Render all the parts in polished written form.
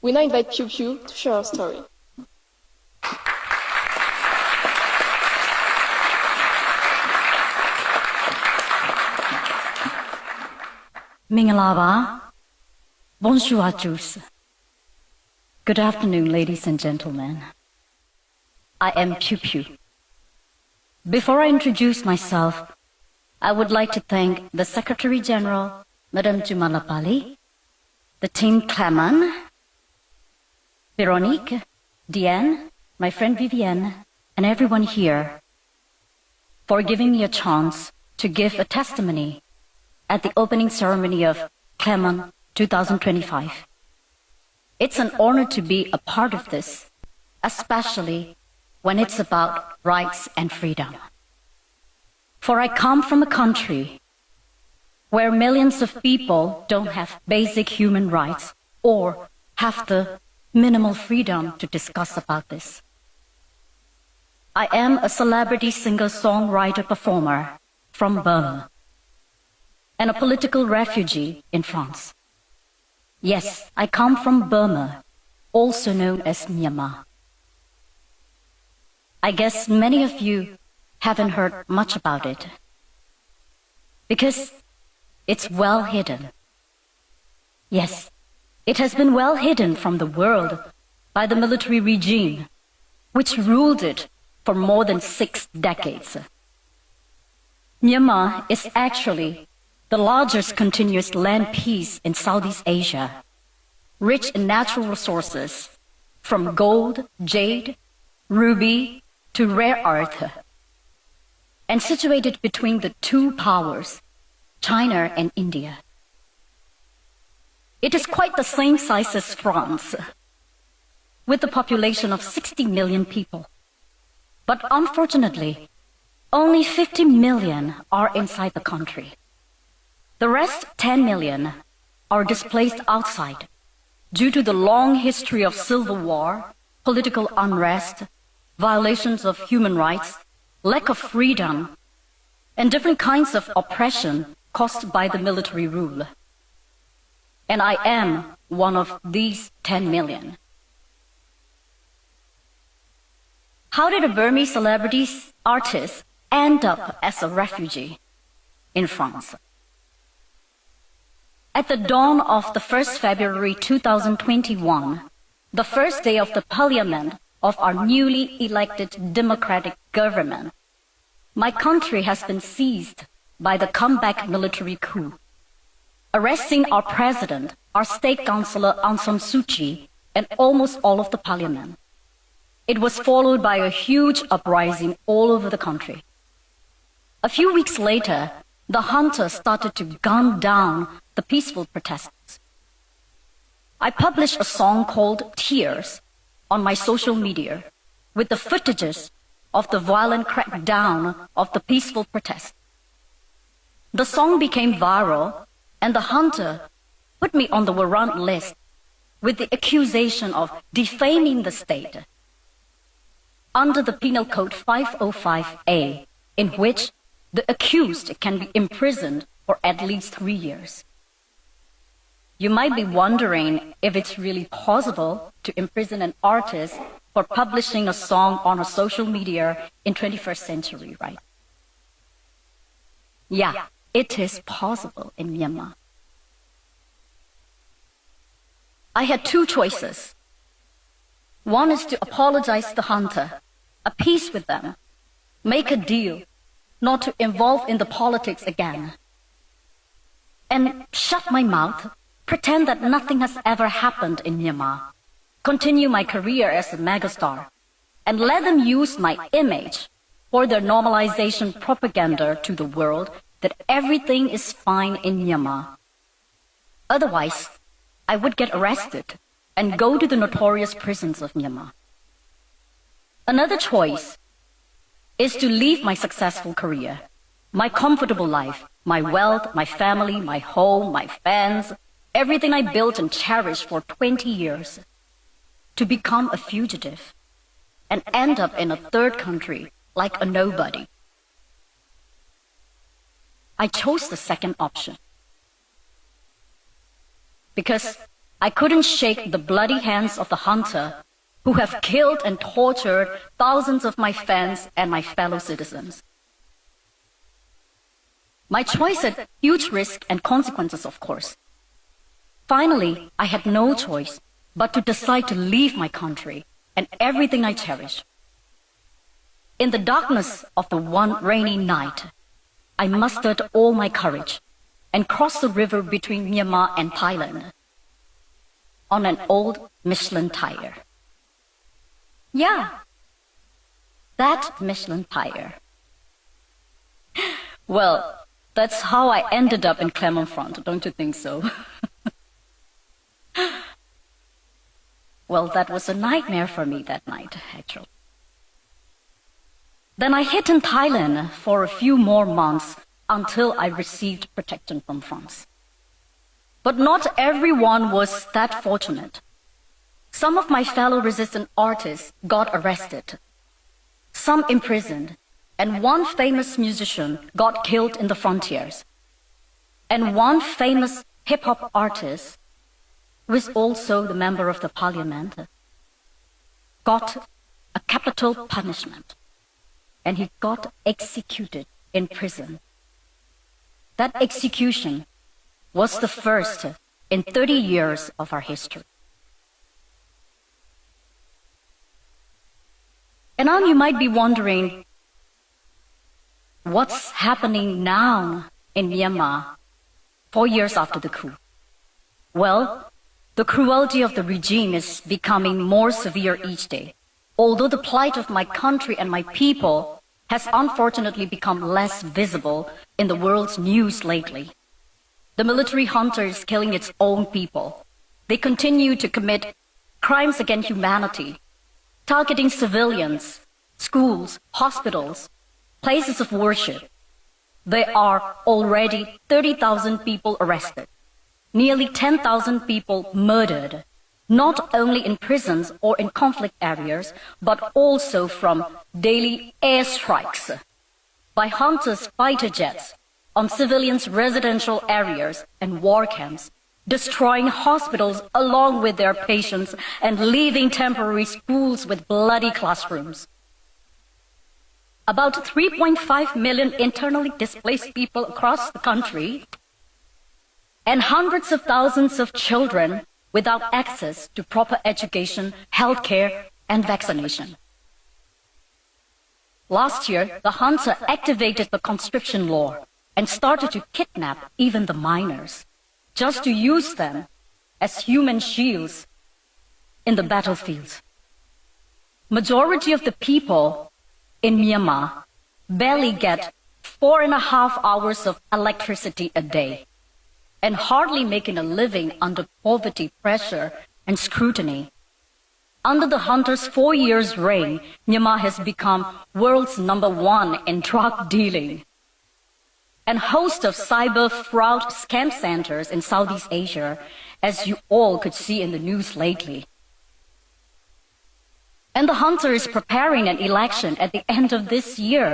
We now invite Phyu to share her story. မင်္ဂလာပါ Bonjour à tous. Good afternoon, ladies and gentlemen. I am Phyu. Before I introduce myself, I would like to thank the Secretary General, Madame Jumalapali, the team ClerMUN, Veronique, Diane, my friend Vivienne, and everyone here for giving me a chance to give a testimony at the opening ceremony of ClerMUN 2025. It's an honor to be a part of this, especially when it's about rights and freedom. For I come from a country where millions of people don't have basic human rights or have the minimal freedom to discuss about this. I am a celebrity singer-songwriter-performer from Burma and a political refugee in France. Yes, I come from Burma, also known as Myanmar. I guess many of you haven't heard much about it, because it's well hidden. Yes, it has been well hidden from the world by the military regime, which ruled it for more than 6 decades. Myanmar is actually the largest continuous land piece in Southeast Asia, rich in natural resources, from gold, jade, ruby, to rare earth, and situated between the two powers, China and India. It is quite the same size as France, with a population of 60 million people. But unfortunately, only 50 million are inside the country. The rest 10 million are displaced outside due to the long history of civil war, political unrest, violations of human rights, lack of freedom, and different kinds of oppression caused by the military rule. And I am one of these 10 million. How did a Burmese celebrity artist end up as a refugee in France? At the dawn of the 1st February 2021, the first day of the parliament of our newly elected democratic government, my country has been seized by the comeback military coup, arresting our president, our state councillor Aung San Suu Kyi, and almost all of the parliament. It was followed by a huge uprising all over the country. A few weeks later, the hunters started to gun down the peaceful protesters. I published a song called Tears on my social media with the footages of the violent crackdown of the peaceful protest. The song became viral and the hunter put me on the warrant list with the accusation of defaming the state under the Penal Code 505A, in which the accused can be imprisoned for at least 3 years. You might be wondering if it's really possible to imprison an artist for publishing a song on a social media in 21st century, right? Yeah, it is possible in Myanmar. I had 2 choices. One is to apologize to the hunter, appease with them, make a deal, not to involve in the politics again, and shut my mouth, pretend that nothing has ever happened in Myanmar, continue my career as a megastar, and let them use my image for their normalization propaganda to the world that everything is fine in Myanmar. Otherwise, I would get arrested and go to the notorious prisons of Myanmar. Another choice is to leave my successful career, my comfortable life, my wealth, my family, my home, my fans, everything I built and cherished for 20 years, to become a fugitive and end up in a third country like a nobody. I chose the second option because I couldn't shake the bloody hands of the hunter who have killed and tortured thousands of my fans and my fellow citizens. My choice had huge risk and consequences, of course. Finally, I had no choice but to decide to leave my country and everything I cherish. In the darkness of the one rainy night, I mustered all my courage and crossed the river between Myanmar and Thailand on an old Michelin tire. Yeah, that Michelin tire. Well, that's how I ended up in ClerMUN, don't you think so? Well, that was a nightmare for me that night, actually. Then I hid in Thailand for a few more months until I received protection from France. But not everyone was that fortunate. Some of my fellow resistant artists got arrested, some imprisoned, and one famous musician got killed in the frontiers. And one famous hip-hop artist, who is also the member of the parliament, got a capital punishment, and he got executed in prison. That execution was the first in 30 years of our history. And now you might be wondering, what's happening now in Myanmar 4 years after the coup? Well, the cruelty of the regime is becoming more severe each day, although the plight of my country and my people has unfortunately become less visible in the world's news lately. The military junta is killing its own people. They continue to commit crimes against humanity, targeting civilians, schools, hospitals, places of worship. There are already 30,000 people arrested, nearly 10,000 people murdered, not only in prisons or in conflict areas, but also from daily airstrikes by hunters' fighter jets on civilians' residential areas and war camps, destroying hospitals along with their patients and leaving temporary schools with bloody classrooms. About 3.5 million internally displaced people across the country, and hundreds of thousands of children without access to proper education, healthcare, and vaccination. Last year, the junta activated the conscription law and started to kidnap even the minors, just to use them as human shields in the battlefields. Majority of the people in Myanmar barely get 4.5 hours of electricity a day and hardly making a living under poverty, pressure, and scrutiny. Under the junta's 4 years' reign, Myanmar has become world's #1 in drug dealing, and host of cyber fraud scam centers in Southeast Asia, as you all could see in the news lately. And the junta is preparing an election at the end of this year,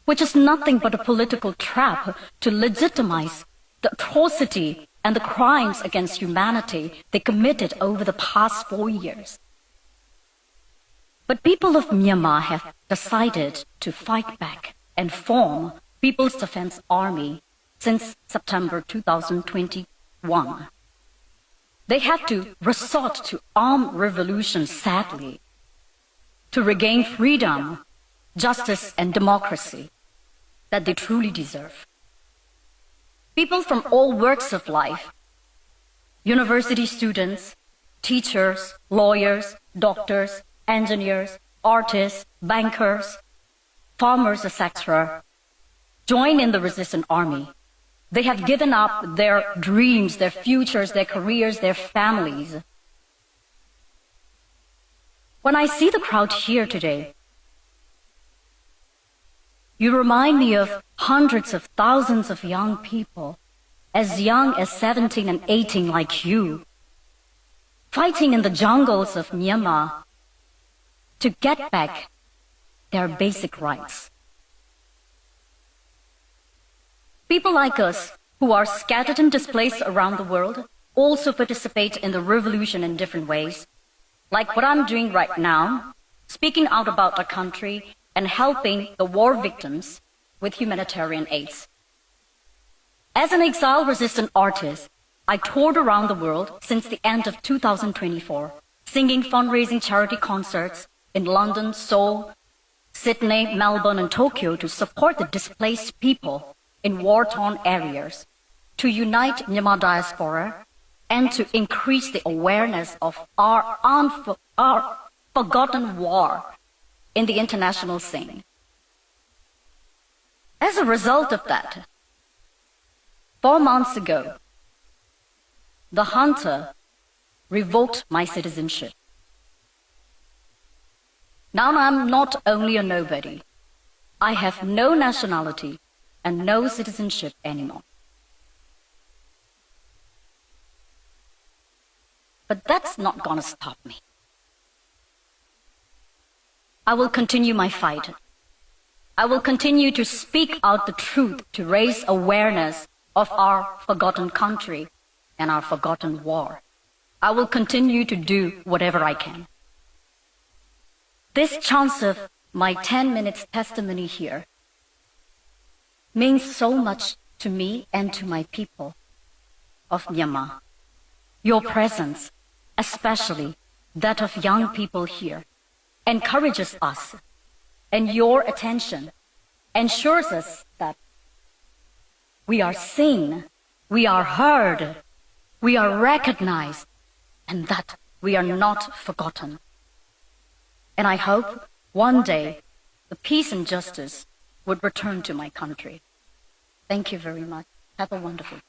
which is nothing but a political trap to legitimize the atrocity and the crimes against humanity they committed over the past 4 years. But people of Myanmar have decided to fight back and form People's Defense Army since September 2021. They had to resort to armed revolution, sadly, to regain freedom, justice, and democracy that they truly deserve. People from all walks of life, university students, teachers, lawyers, doctors, engineers, artists, bankers, farmers, etc., join in the resistant army. They have given up their dreams, their futures, their careers, their families. When I see the crowd here today, you remind me of hundreds of thousands of young people, as young as 17 and 18 like you, fighting in the jungles of Myanmar to get back their basic rights. People like us, who are scattered and displaced around the world, also participate in the revolution in different ways, like what I'm doing right now, speaking out about our country and helping the war victims with humanitarian aids. As an exile-resistant artist, I toured around the world since the end of 2024, singing fundraising charity concerts in London, Seoul, Sydney, Melbourne, and Tokyo to support the displaced people in war-torn areas, to unite Myanmar diaspora, and to increase the awareness of our forgotten war in the international scene. As a result of that, 4 months ago, the hunter revoked my citizenship. Now I'm not only a nobody, I have no nationality and no citizenship anymore. But that's not gonna stop me. I will continue my fight. I will continue to speak out the truth to raise awareness of our forgotten country and our forgotten war. I will continue to do whatever I can. This chance of my 10 minutes testimony here means so much to me and to my people of Myanmar. Your presence, especially that of young people here, encourages us, and your attention ensures us that we are seen, we are heard, we are recognized, and that we are not forgotten. And I hope one day the peace and justice would return to my country. Thank you very much. Have a wonderful day.